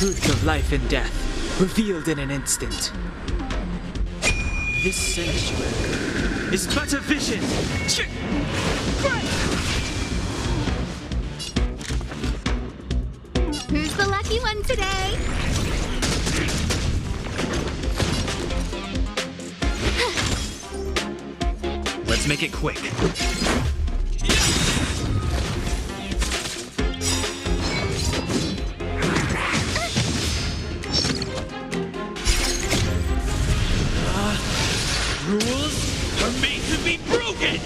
truth of life and death, revealed in an instant. This sanctuary is but a vision. Who's the lucky one today? Let's make it quick. Rules are made to be broken!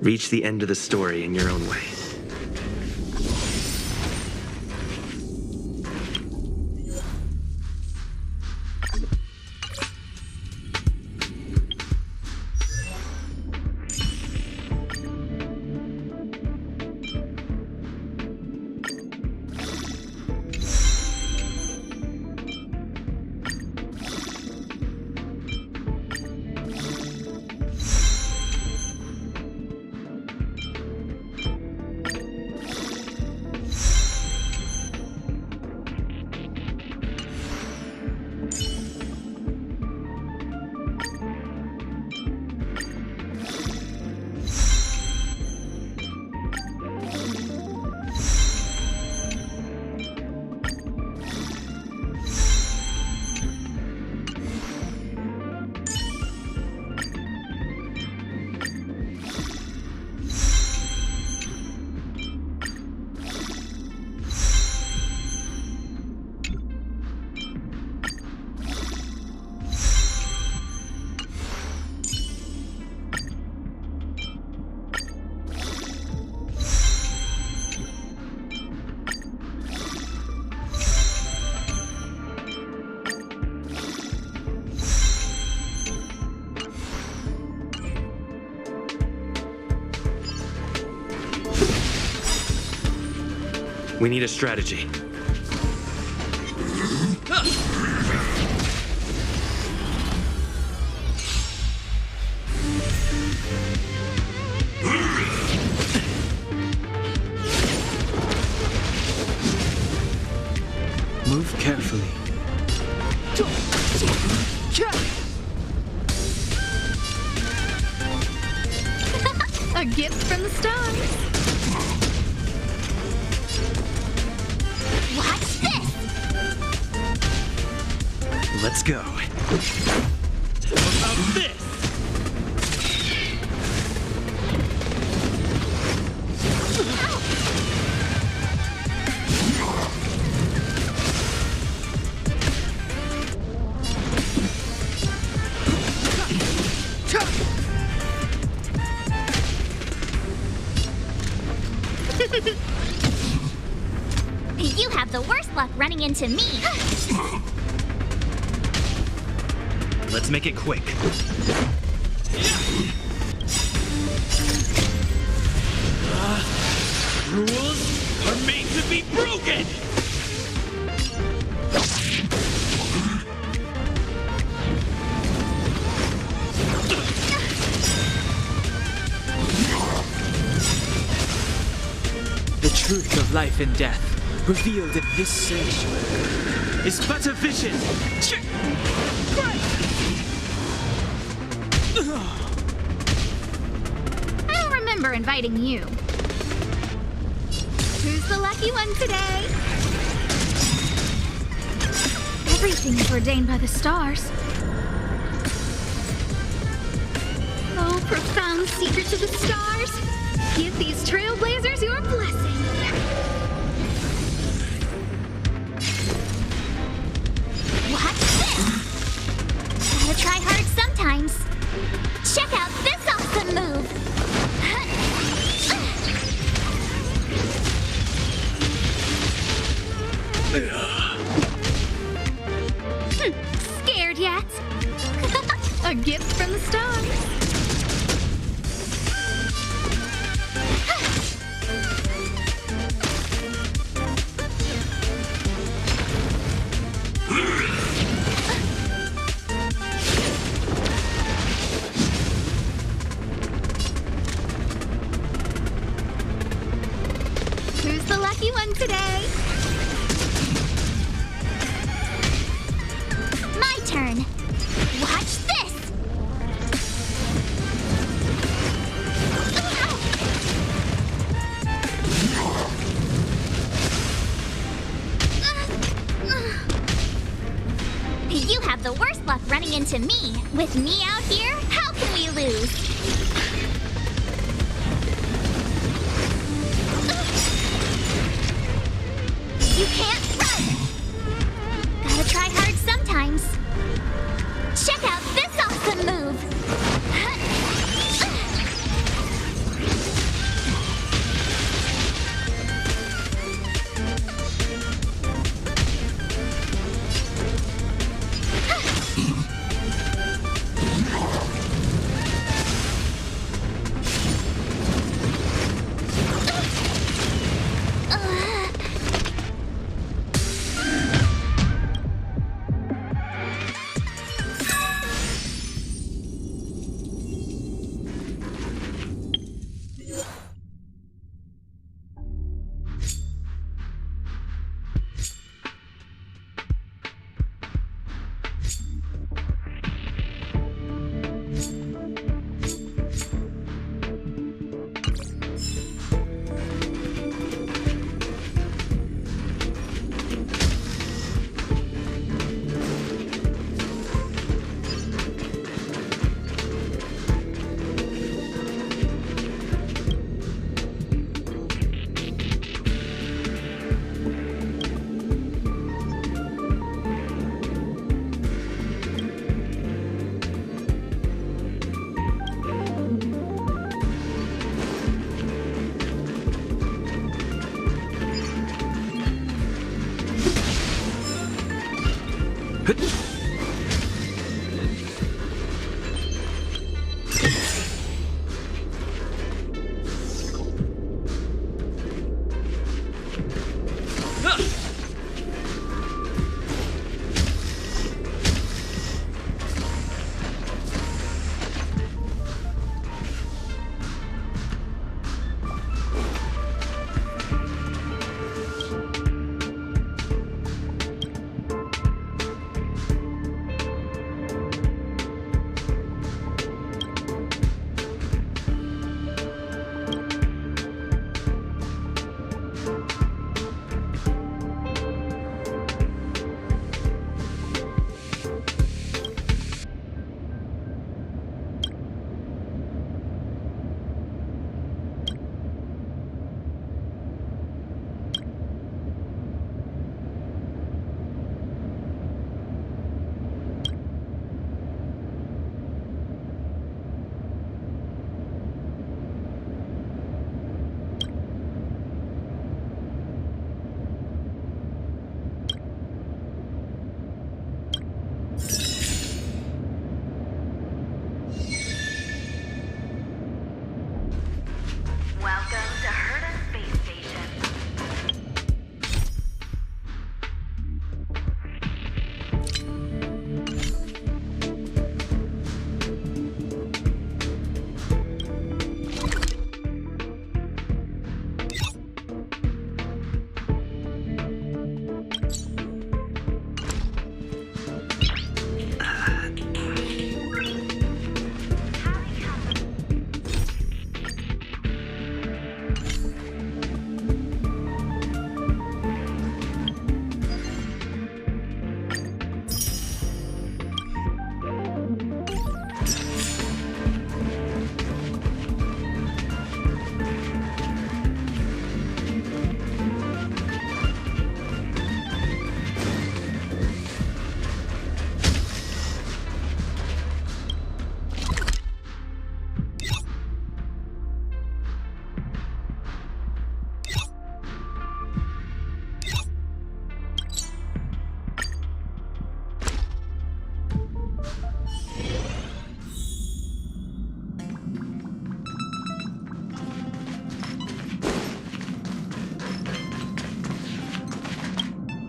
Reach the end of the story in your own way. We need a strategy. Move carefully. A gift from the stars. Watch this! Let's go. How about this? You have the worst luck running into me. Let's make it quick. Rules are made to be broken! The truth of life and death, revealed in this sanctuary, is but a vision. I don't remember inviting you. Who's the lucky one today? Everything is ordained by the stars. Oh, profound secrets of the stars. Give these trailblazers your blessing. Watch this! Gotta try hard sometimes. Check out this awesome move! Scared yet? A gift from the stars. today. My turn. Watch this. You have the worst luck running into me. With me out here, how can we lose? You can't run! Gotta try hard sometimes. Check out this awesome move!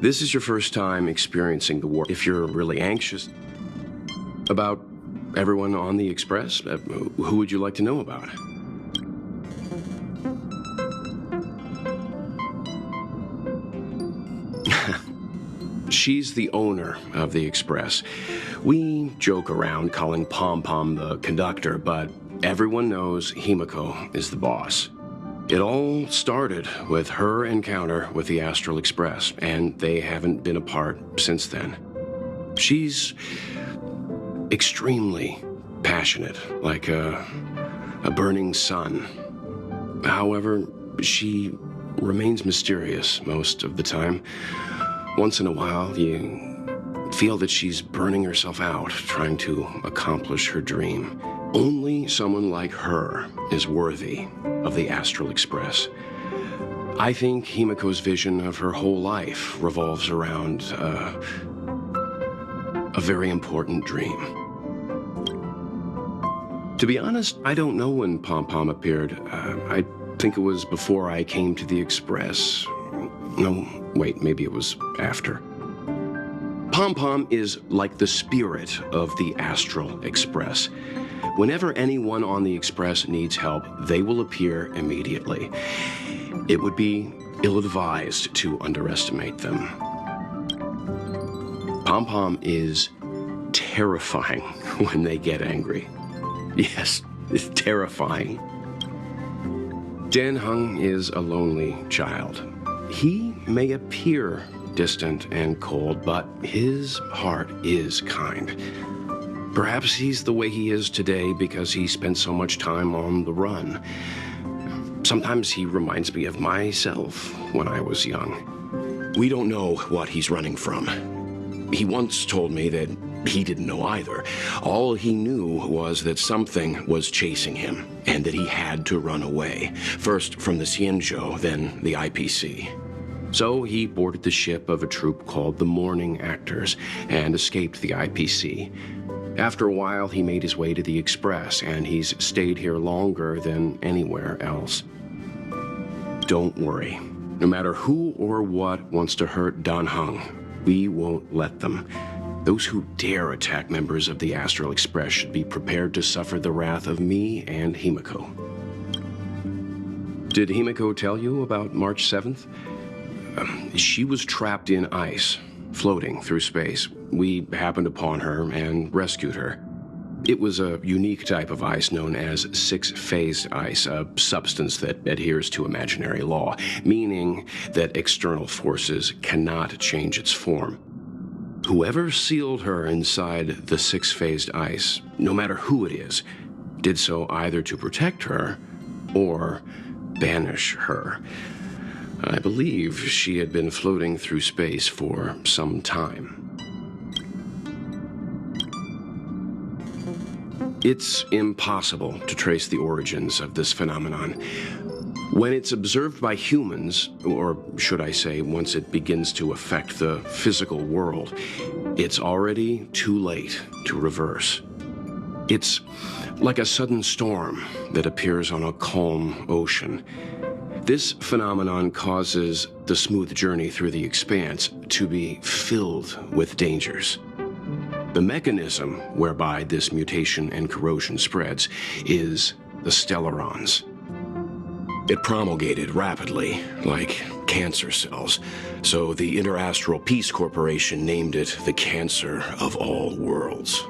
This is your first time experiencing the war. If you're really anxious about everyone on the Express, who would you like to know about? She's the owner of the Express. We joke around calling Pom Pom the conductor, but everyone knows Himiko is the boss. It all started with her encounter with the Astral Express, and they haven't been apart since then. She's extremely passionate, like a burning sun. However, she remains mysterious most of the time. Once in a while, you feel that she's burning herself out, trying to accomplish her dream. Only someone like her is worthy of the Astral Express. I think Himiko's vision of her whole life revolves around a very important dream. To be honest, I don't know when Pom Pom appeared. I think it was before I came to the Express. No, wait, maybe it was after. Pom Pom is like the spirit of the Astral Express. Whenever anyone on the Express needs help, they will appear immediately. It would be ill-advised to underestimate them. Pom Pom is terrifying when they get angry. Yes, it's terrifying. Dan Heng is a lonely child. He may appear distant and cold, but his heart is kind. Perhaps he's the way he is today because he spent so much time on the run. Sometimes he reminds me of myself when I was young. We don't know what he's running from. He once told me that he didn't know either. All he knew was that something was chasing him and that he had to run away. First from the Xianzhou, then the IPC. So he boarded the ship of a troupe called the Morning Actors and escaped the IPC. After a while, he made his way to the Express, and he's stayed here longer than anywhere else. Don't worry. No matter who or what wants to hurt Dan Heng, we won't let them. Those who dare attack members of the Astral Express should be prepared to suffer the wrath of me and Himiko. Did Himiko tell you about March 7th? She was trapped in ice, floating through space. We happened upon her and rescued her. It was a unique type of ice known as six-phased ice, a substance that adheres to imaginary law, meaning that external forces cannot change its form. Whoever sealed her inside the six-phased ice, no matter who it is, did so either to protect her or banish her. I believe she had been floating through space for some time. It's impossible to trace the origins of this phenomenon. When it's observed by humans, or should I say, once it begins to affect the physical world, it's already too late to reverse. It's like a sudden storm that appears on a calm ocean. This phenomenon causes the smooth journey through the expanse to be filled with dangers. The mechanism whereby this mutation and corrosion spreads is the stellarons. It promulgated rapidly, like cancer cells, so the Interastral Peace Corporation named it the cancer of all worlds.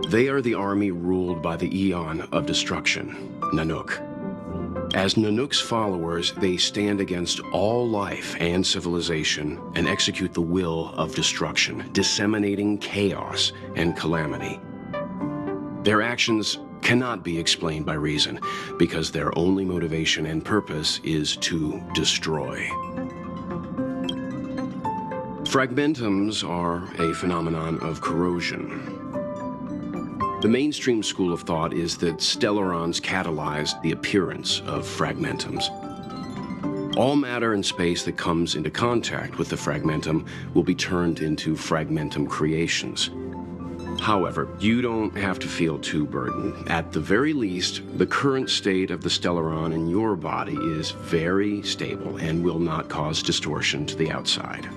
They are the army ruled by the Eon of Destruction, Nanook. As Nanook's followers, they stand against all life and civilization and execute the will of destruction, disseminating chaos and calamity. Their actions cannot be explained by reason, because their only motivation and purpose is to destroy. Fragmentums are a phenomenon of corrosion. The mainstream school of thought is that stellarons catalyzed the appearance of fragmentums. All matter in space that comes into contact with the fragmentum will be turned into fragmentum creations. However, you don't have to feel too burdened. At the very least, the current state of the stellaron in your body is very stable and will not cause distortion to the outside.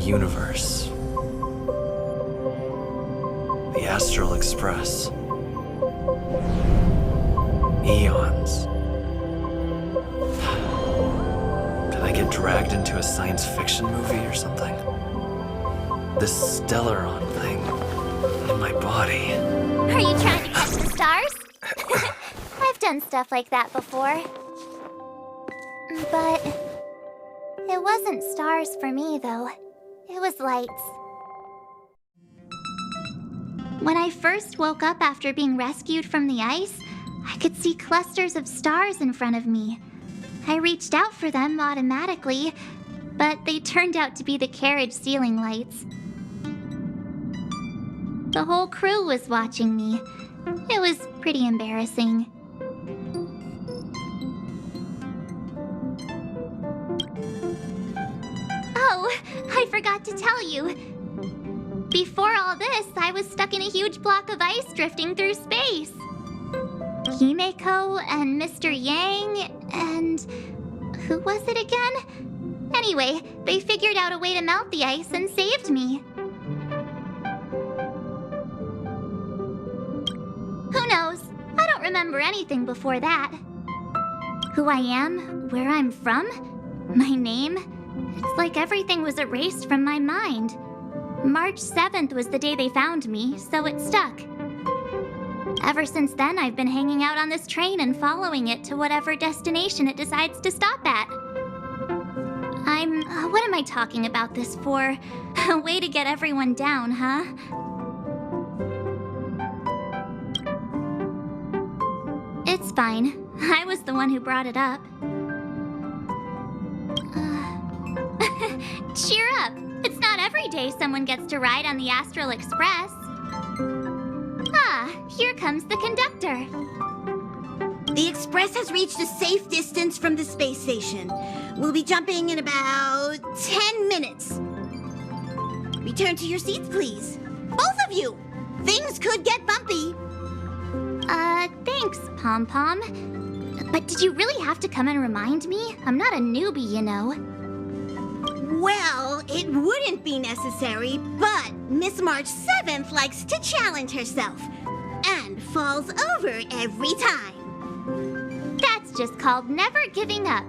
universe. The Astral Express. Eons. Did I get dragged into a science fiction movie or something? This Stellaron thing in my body. Are you trying to catch the stars? I've done stuff like that before. But it wasn't stars for me, though. It was lights. When I first woke up after being rescued from the ice, I could see clusters of stars in front of me. I reached out for them automatically, but they turned out to be the carriage ceiling lights. The whole crew was watching me. It was pretty embarrassing. Oh, I forgot to tell you. Before all this, I was stuck in a huge block of ice drifting through space. Himeko and Mr. Yang and... who was it again? Anyway, they figured out a way to melt the ice and saved me. Who knows? I don't remember anything before that. Who I am, where I'm from, my name, it's like everything was erased from my mind. March 7th was the day they found me, so it stuck. Ever since then, I've been hanging out on this train and following it to whatever destination it decides to stop at. What am I talking about this for? A way to get everyone down, huh? It's fine. I was the one who brought it up. Cheer up! It's not every day someone gets to ride on the Astral Express. Ah, here comes the conductor. The Express has reached a safe distance from the space station. We'll be jumping in about 10 minutes. Return to your seats, please. Both of you! Things could get bumpy. Thanks, Pom Pom. But did you really have to come and remind me? I'm not a newbie, you know. Well, it wouldn't be necessary, but Miss March 7th likes to challenge herself and falls over every time. That's just called never giving up.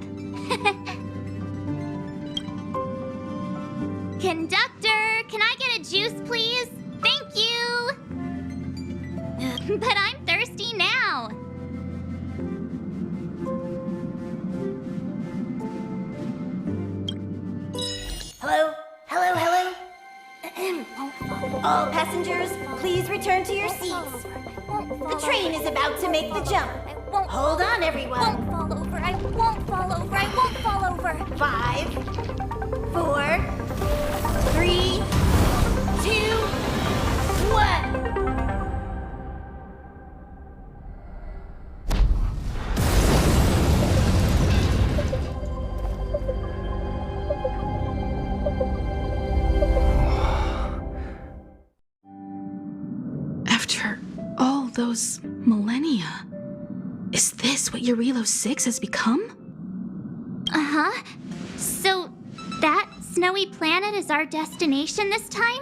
Conductor, can I get a juice, please? Thank you! But I'm thirsty now. Hello? Hello, hello? All passengers, please return to your seats. The train is about to make the jump. Hold on, everyone. I won't fall over. I won't fall over. I won't fall over. 5, 4, 3, 2, 1. After all those millennia, is this what Eurilo 6 has become? Uh-huh. So, that snowy planet is our destination this time?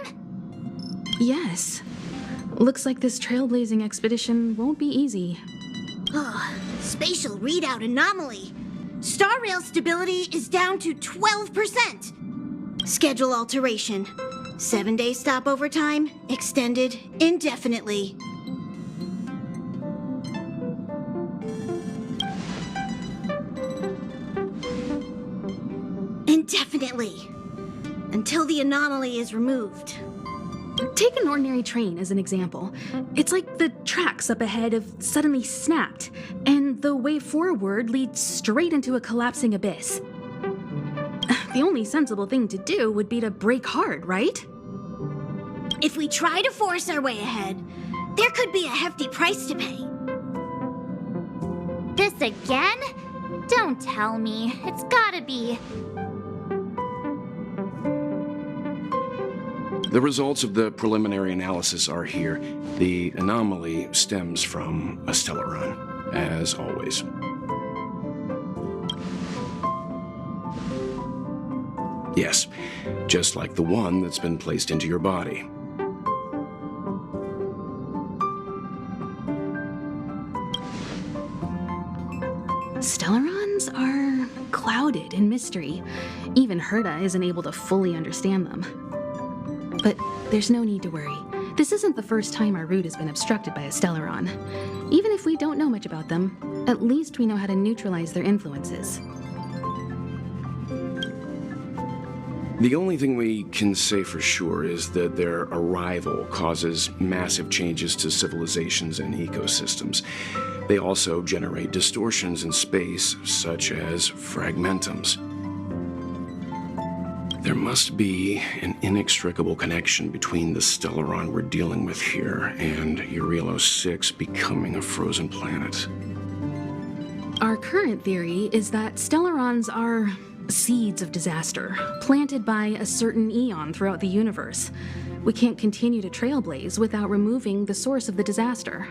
Yes. Looks like this trailblazing expedition won't be easy. Spatial readout anomaly. Star rail stability is down to 12%. Schedule alteration. 7-day stopover time extended indefinitely. Indefinitely. Until the anomaly is removed. Take an ordinary train as an example. It's like the tracks up ahead have suddenly snapped, and the way forward leads straight into a collapsing abyss. The only sensible thing to do would be to brake hard, right? If we try to force our way ahead, there could be a hefty price to pay. This again? Don't tell me. It's gotta be. The results of the preliminary analysis are here. The anomaly stems from a Stellaron, as always. Yes, just like the one that's been placed into your body. Stellarons are clouded in mystery. Even Herta isn't able to fully understand them. But there's no need to worry. This isn't the first time our route has been obstructed by a Stellaron. Even if we don't know much about them, at least we know how to neutralize their influences. The only thing we can say for sure is that their arrival causes massive changes to civilizations and ecosystems. They also generate distortions in space, such as fragmentums. There must be an inextricable connection between the Stellaron we're dealing with here and Eurilo 6 becoming a frozen planet. Our current theory is that Stellarons are seeds of disaster, planted by a certain eon throughout the universe. We can't continue to trailblaze without removing the source of the disaster.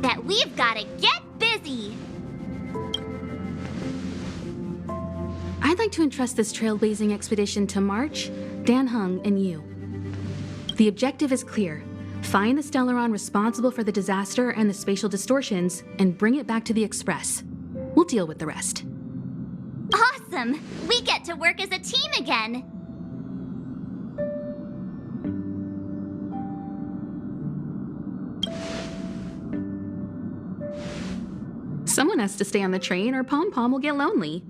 That we've gotta get busy! I'd like to entrust this trailblazing expedition to March, Dan Heng, and you. The objective is clear. Find the Stellaron responsible for the disaster and the spatial distortions, and bring it back to the Express. We'll deal with the rest. Awesome! We get to work as a team again! Someone has to stay on the train or Pom Pom will get lonely.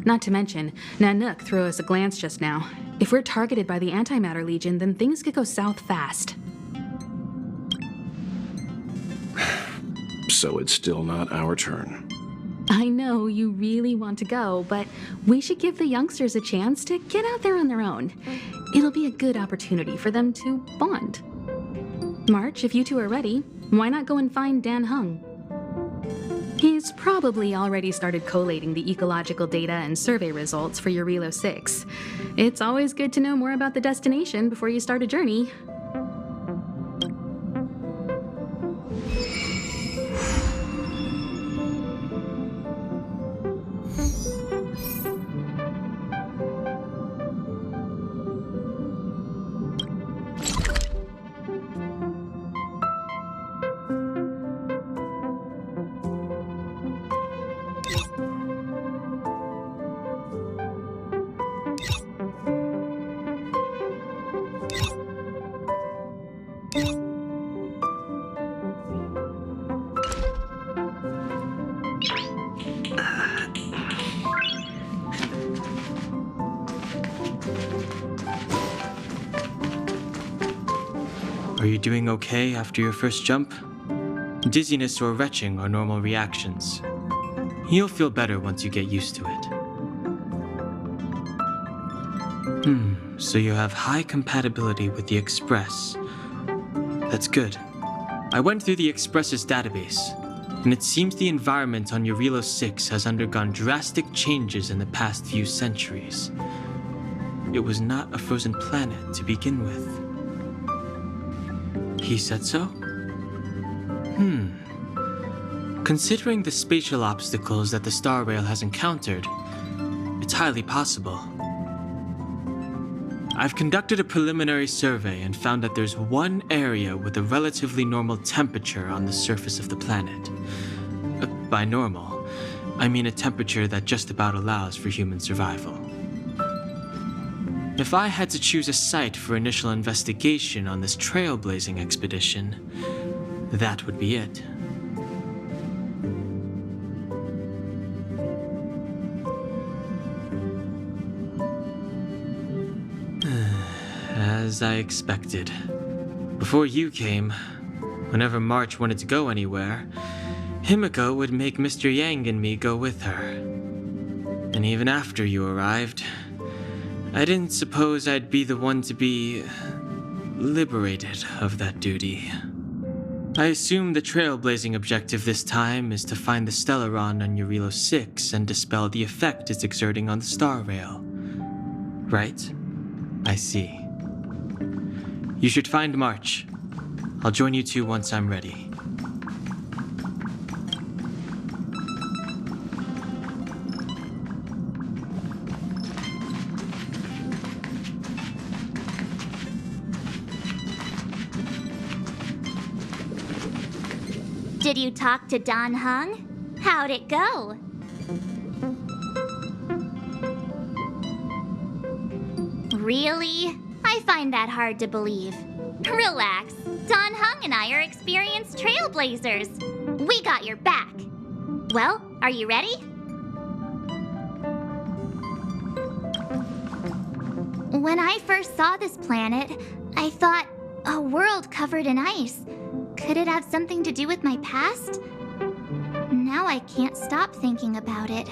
Not to mention, Nanook threw us a glance just now. If we're targeted by the Antimatter Legion, then things could go south fast. So it's still not our turn. I know you really want to go, but we should give the youngsters a chance to get out there on their own. It'll be a good opportunity for them to bond. March, if you two are ready, why not go and find Dan Heng? He's probably already started collating the ecological data and survey results for Eurilo 6. It's always good to know more about the destination before you start a journey. Are you doing okay after your first jump? Dizziness or retching are normal reactions. You'll feel better once you get used to it. So you have high compatibility with the Express. That's good. I went through the Express's database, and it seems the environment on Eurilo 6 has undergone drastic changes in the past few centuries. It was not a frozen planet to begin with. He said so? Considering the spatial obstacles that the Star Rail has encountered, it's highly possible. I've conducted a preliminary survey and found that there's one area with a relatively normal temperature on the surface of the planet. By normal, I mean a temperature that just about allows for human survival. If I had to choose a site for initial investigation on this trailblazing expedition, that would be it. As I expected. Before you came, whenever March wanted to go anywhere, Himiko would make Mr. Yang and me go with her. And even after you arrived, I didn't suppose I'd be the one to be liberated of that duty. I assume the trailblazing objective this time is to find the Stellaron on Eurilo 6 and dispel the effect it's exerting on the Star Rail. Right? I see. You should find March. I'll join you two once I'm ready. Did you talk to Don Hung? How'd it go? Really? I find that hard to believe. Relax. Don Hung and I are experienced trailblazers. We got your back. Well, are you ready? When I first saw this planet, I thought, a world covered in ice. Could it have something to do with my past? Now I can't stop thinking about it.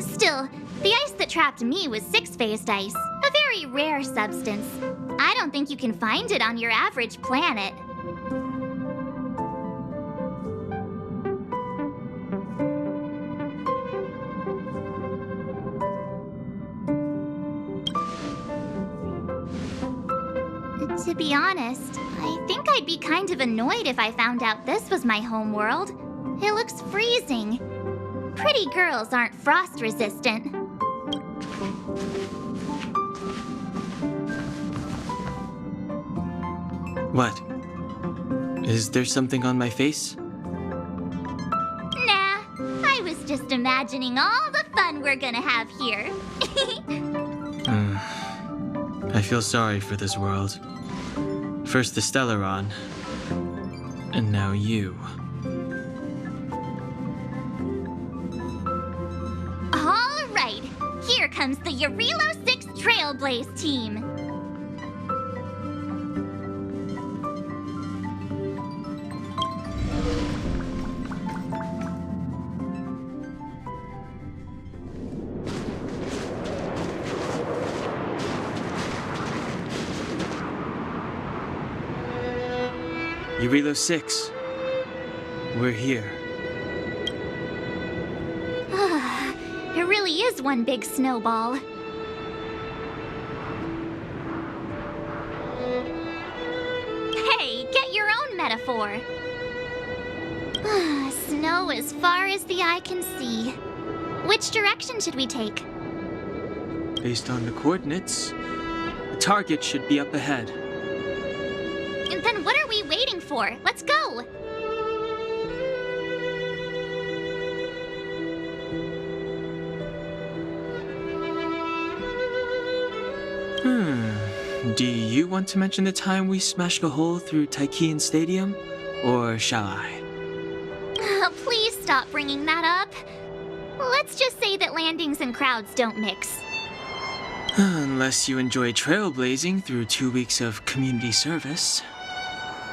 Still, the ice that trapped me was six-phased ice, a very rare substance. I don't think you can find it on your average planet. To be honest, I think I'd be kind of annoyed if I found out this was my home world. It looks freezing. Pretty girls aren't frost resistant. What? Is there something on my face? Nah, I was just imagining all the fun we're gonna have here. I feel sorry for this world. First the Stellaron, and now you. All right, here comes the Yarilo 6 Trailblaze team. Yarilo 6. We're here. It really is one big snowball. Hey, get your own metaphor. Snow as far as the eye can see. Which direction should we take? Based on the coordinates, the target should be up ahead. And then what are we waiting for? Let's go! Do you want to mention the time we smashed a hole through Taikian Stadium? Or shall I? Please stop bringing that up. Let's just say that landings and crowds don't mix. Unless you enjoy trailblazing through 2 weeks of community service.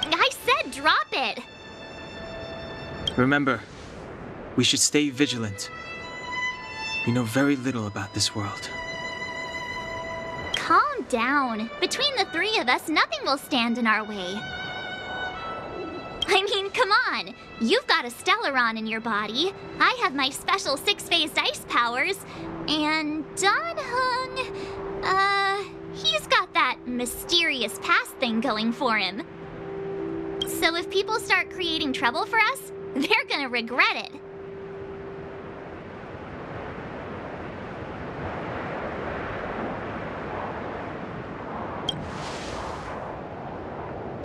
I said drop it! Remember, we should stay vigilant. We know very little about this world. Calm down. Between the three of us, nothing will stand in our way. I mean, come on. You've got a Stellaron in your body. I have my special six-phased ice powers. And Don Hung, he's got that mysterious past thing going for him. So if people start creating trouble for us, they're gonna regret it.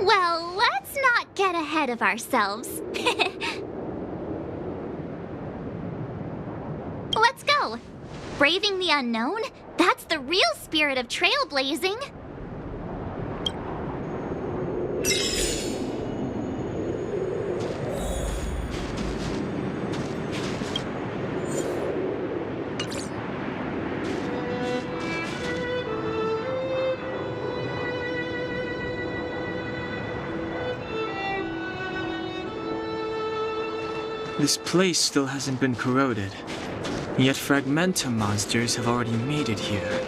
Well, let's not get ahead of ourselves. Let's go. Braving the unknown? That's the real spirit of trailblazing. This place still hasn't been corroded, yet Fragmentum monsters have already made it here.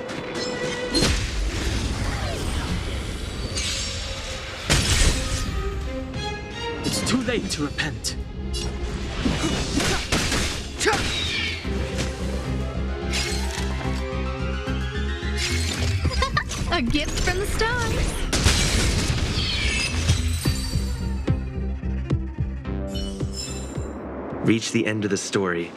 It's too late to repent. A gift from the stars. Reach the end of the story.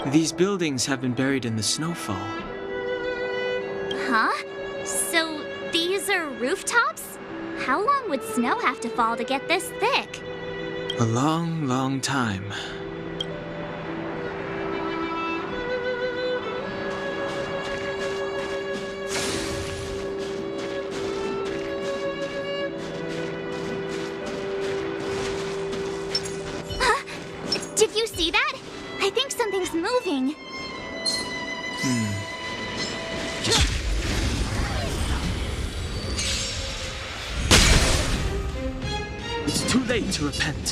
These buildings have been buried in the snowfall. Huh? So these are rooftops? How long would snow have to fall to get this thick? A long, long time. Did you see that? I think something's moving. It's too late to repent.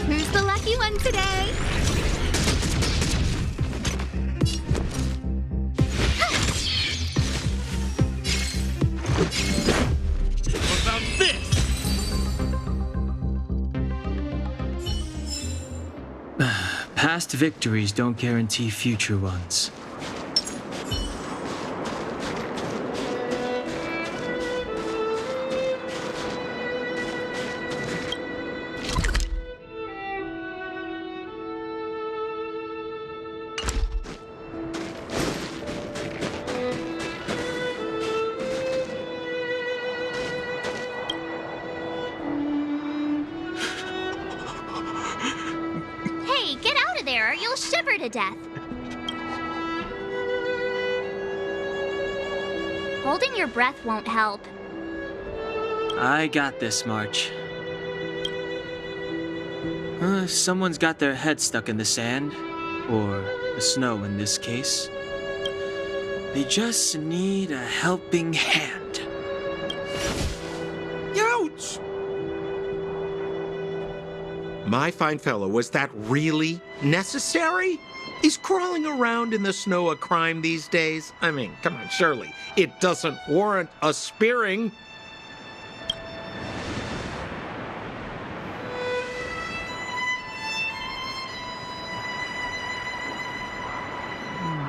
Who's the lucky one today? What about this? Past victories don't guarantee future ones. Hey, get out of there or you'll shiver to death. Holding your breath won't help. I got this, March. Someone's got their head stuck in the sand, or the snow in this case. They just need a helping hand. Ouch! My fine fellow, was that really necessary? Is crawling around in the snow a crime these days? I mean, come on, surely. It doesn't warrant a spearing.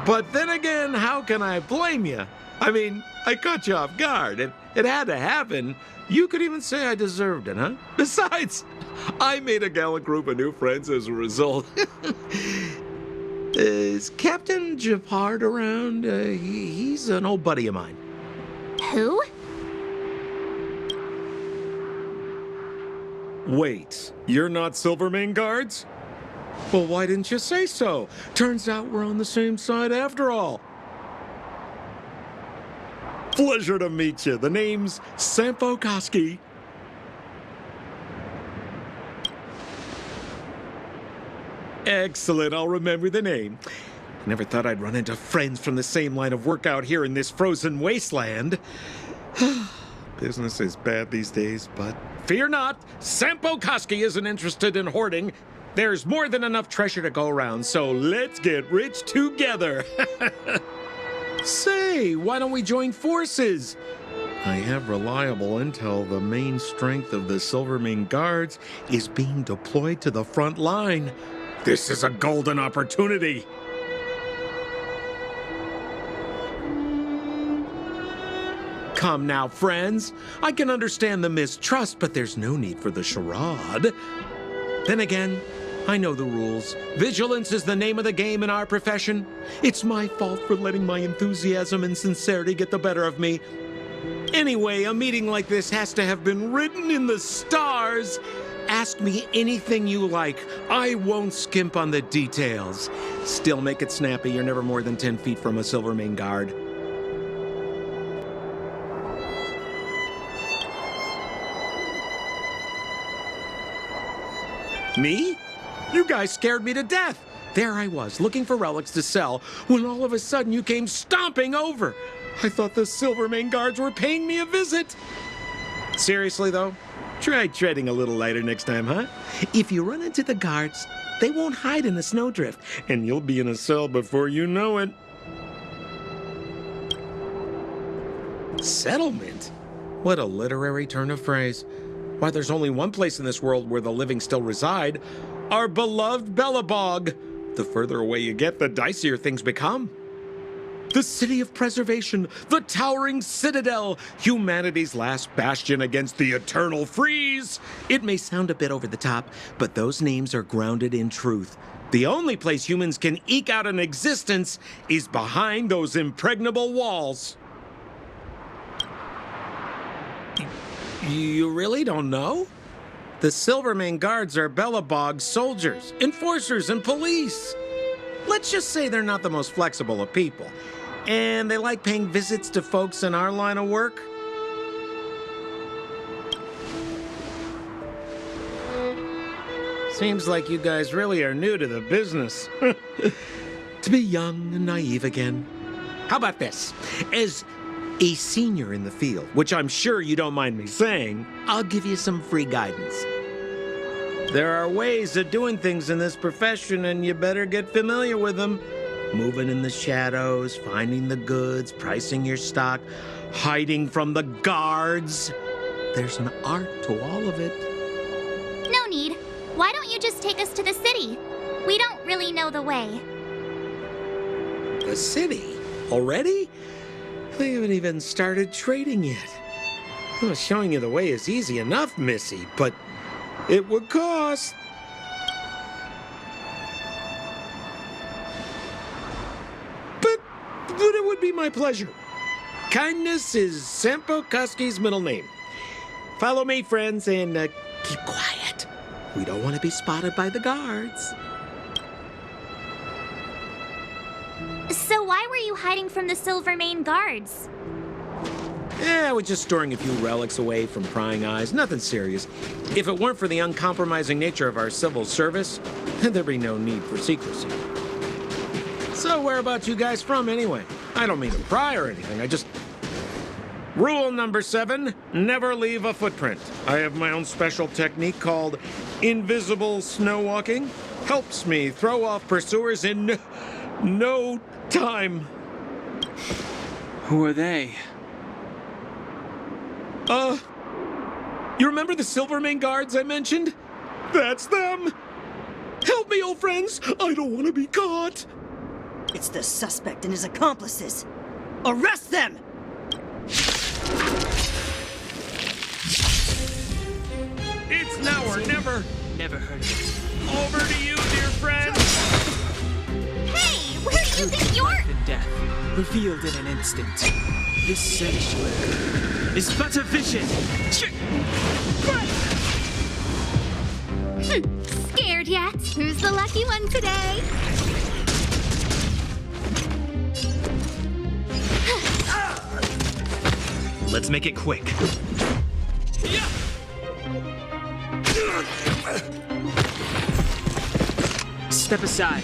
But then again, how can I blame you? I mean, I caught you off guard, and it had to happen. You could even say I deserved it, huh? Besides, I made a gallant group of new friends as a result. Is Captain Japard around? He's an old buddy of mine. Who? Wait, you're not Silvermane guards? Well, why didn't you say so? Turns out we're on the same side after all. Pleasure to meet you. The name's Sampo Koski. Excellent, I'll remember the name. Never thought I'd run into friends from the same line of work out here in this frozen wasteland. Business is bad these days, but fear not, Sampo Koski isn't interested in hoarding. There's more than enough treasure to go around, so let's get rich together. Say, why don't we join forces? I have reliable intel the main strength of the Silvermane Guards is being deployed to the front line. This is a golden opportunity. Come now, friends. I can understand the mistrust, but there's no need for the charade. Then again, I know the rules. Vigilance is the name of the game in our profession. It's my fault for letting my enthusiasm and sincerity get the better of me. Anyway, a meeting like this has to have been written in the stars. Ask me anything you like. I won't skimp on the details. Still make it snappy. You're never more than 10 feet from a Silvermane Guard. Me? You guys scared me to death. There I was, looking for relics to sell, when all of a sudden you came stomping over. I thought the Silvermane Guards were paying me a visit. Seriously, though, try treading a little lighter next time, huh? If you run into the guards, they won't hide in a snowdrift, and you'll be in a cell before you know it. Settlement? What a literary turn of phrase. Why, there's only one place in this world where the living still reside. Our beloved Bellabog. The further away you get, the dicier things become. The city of preservation, the towering citadel, humanity's last bastion against the eternal freeze. It may sound a bit over the top, but those names are grounded in truth. The only place humans can eke out an existence is behind those impregnable walls. You really don't know? The Silvermane Guards are Bellabog's soldiers, enforcers, and police. Let's just say they're not the most flexible of people. And they like paying visits to folks in our line of work. Seems like you guys really are new to the business. To be young and naive again. How about this? As a senior in the field, which I'm sure you don't mind me saying, I'll give you some free guidance. There are ways of doing things in this profession, and you better get familiar with them. Moving in the shadows, finding the goods, pricing your stock, hiding from the guards. There's an art to all of it. No need. Why don't you just take us to the city? We don't really know the way. The city? Already? They haven't even started trading yet. Well, showing you the way is easy enough, Missy, but it would cost. But it would be my pleasure. Kindness is Sampo Koski's middle name. Follow me, friends, and keep quiet. We don't want to be spotted by the guards. So why were you hiding from the Silvermane Guards? Yeah, I was just storing a few relics away from prying eyes. Nothing serious. If it weren't for the uncompromising nature of our civil service, there'd be no need for secrecy. So where about you guys from, anyway? I don't mean to pry or anything, I just... Rule number 7, never leave a footprint. I have my own special technique called invisible snow walking. Helps me throw off pursuers in no time. Who are they? You remember the Silvermane Guards I mentioned? That's them! Help me, old friends! I don't want to be caught! It's the suspect and his accomplices. Arrest them! It's now or never! Never heard of it. Over to you, dear friend! Hey, where do you think you're... Life and death, revealed in an instant. This sanctuary is but a vision. Scared yet. Who's the lucky one today? Let's make it quick. Step aside.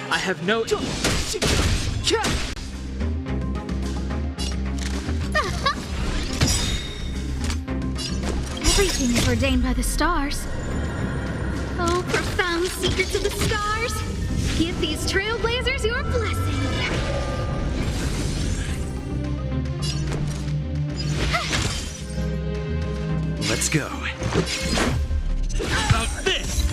I have no... Everything is ordained by the stars. Oh, profound secrets of the stars. Give these trailblazers your blessing. Let's go. How about this?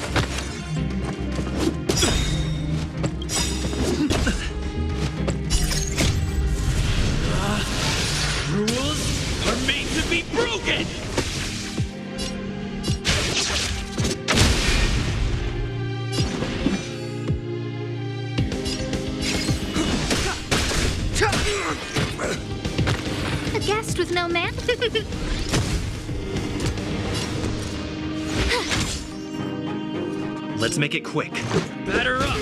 Rules are made to be broken! A guest with no man. Let's make it quick. Batter up!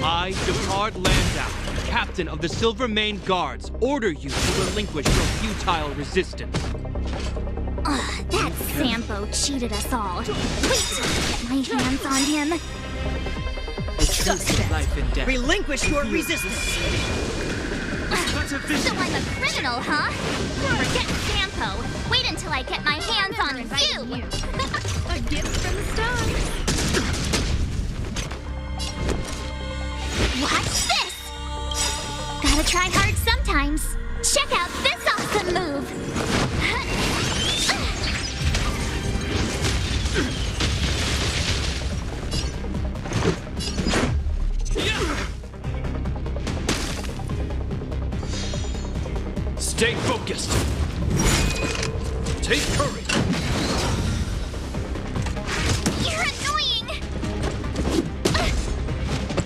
I, Depard Landau, captain of the Silvermane Guards, order you to relinquish your futile resistance. Ugh, that Sampo cheated us all. Wait till I get my hands on him. Suspect. Life and death. Relinquish your resistance! So I'm a criminal, huh? Forget Sampo. Wait until I get my hands on you. A gift from the stars. Watch this! Gotta try hard sometimes. Check out this awesome move! Stay focused. Take courage. You're annoying!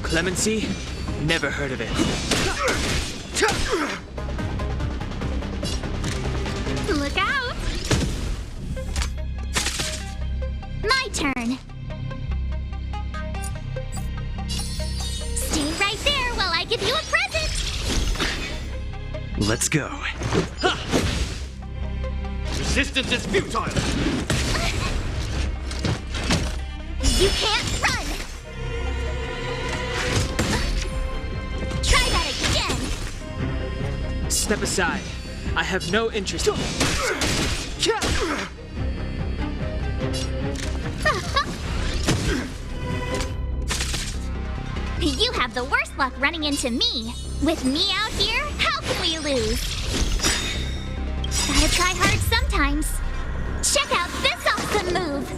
Clemency? Never heard of it. Look out! My turn. Stay right there while I give you a present. Let's go. Resistance is futile. You can't run. Try that again. Step aside. I have no interest. You have the worst luck running into me. With me out here, how can we lose? Gotta try hard sometimes. Check out this awesome move.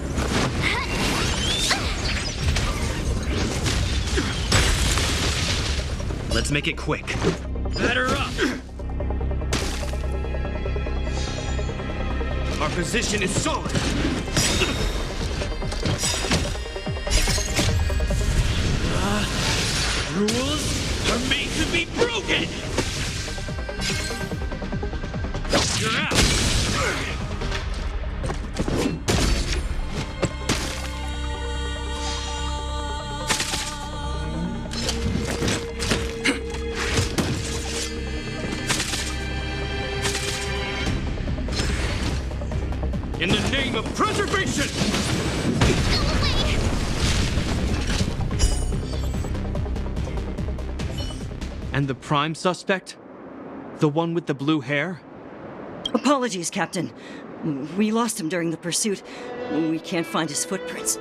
Let's make it quick. Batter up. Our position is solid. Rules are made to be broken! You're out! In the name of preservation! Go away! And the prime suspect? The one with the blue hair? Apologies, Captain. We lost him during the pursuit. We can't find his footprints.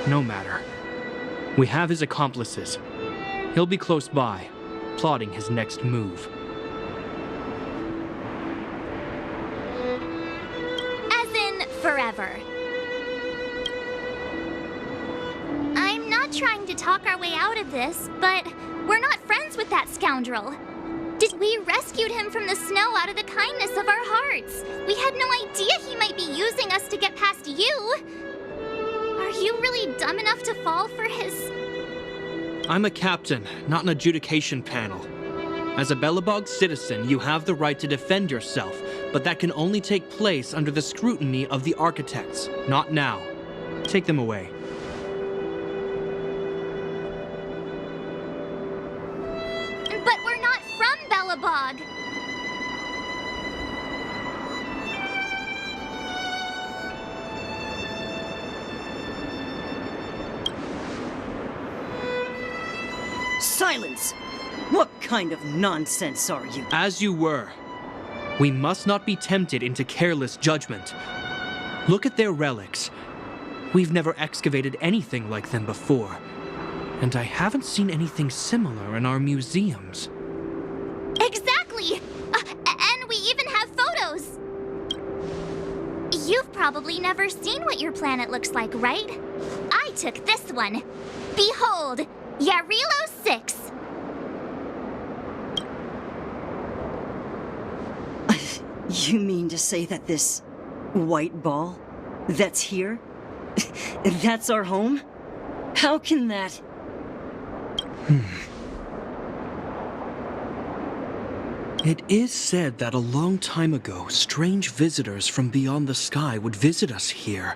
No matter. We have his accomplices. He'll be close by, plotting his next move. As in forever. I'm not trying to talk our way out of this, but we're not friends with that scoundrel. We rescued him from the snow out of the kindness of our hearts. We had no idea he might be using us to get past you. Are you really dumb enough to fall for his... I'm a captain, not an adjudication panel. As a Belobog citizen, you have the right to defend yourself, but that can only take place under the scrutiny of the architects, not now. Take them away. But we're not from Belobog. Silence! What kind of nonsense are you? As you were. We must not be tempted into careless judgment. Look at their relics. We've never excavated anything like them before, and I haven't seen anything similar in our museums. Exactly! And we even have photos! You've probably never seen what your planet looks like, right? I took this one. Behold, Yarilo 6. You mean to say that this white ball that's here, that's our home? How can that... It is said that a long time ago, strange visitors from beyond the sky would visit us here.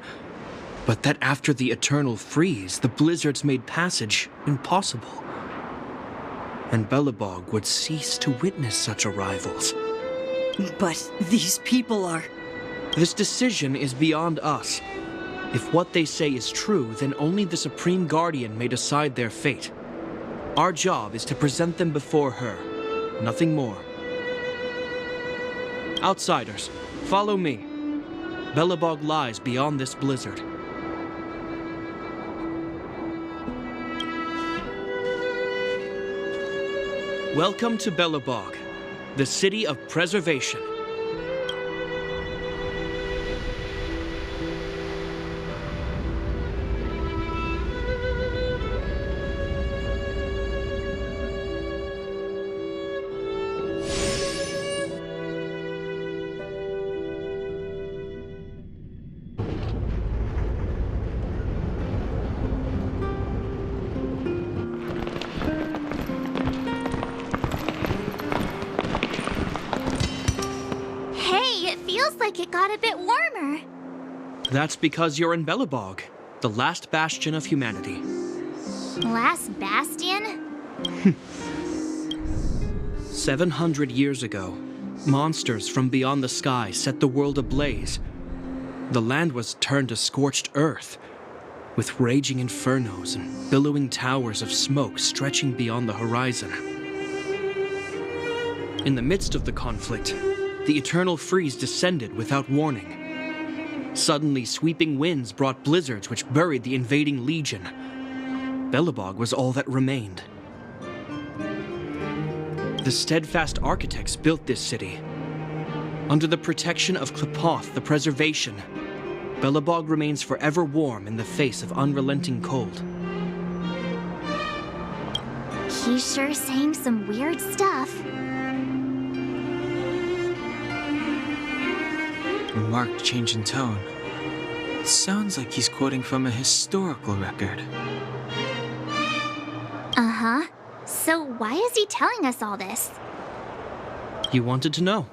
But that after the eternal freeze, the blizzards made passage impossible. And Belobog would cease to witness such arrivals. But these people are... This decision is beyond us. If what they say is true, then only the Supreme Guardian may decide their fate. Our job is to present them before her. Nothing more. Outsiders, follow me. Belobog lies beyond this blizzard. Welcome to Belobog, the city of preservation. It got a bit warmer. That's because you're in Belobog, the last bastion of humanity. Last bastion? 700 years ago, monsters from beyond the sky set the world ablaze. The land was turned to scorched earth, with raging infernos and billowing towers of smoke stretching beyond the horizon. In the midst of the conflict, the eternal freeze descended without warning. Suddenly, sweeping winds brought blizzards which buried the invading legion. Belobog was all that remained. The steadfast architects built this city. Under the protection of Klepoth, the preservation, Belobog remains forever warm in the face of unrelenting cold. He's sure saying some weird stuff. A marked change in tone. It sounds like he's quoting from a historical record. Uh-huh. So why is he telling us all this? You wanted to know.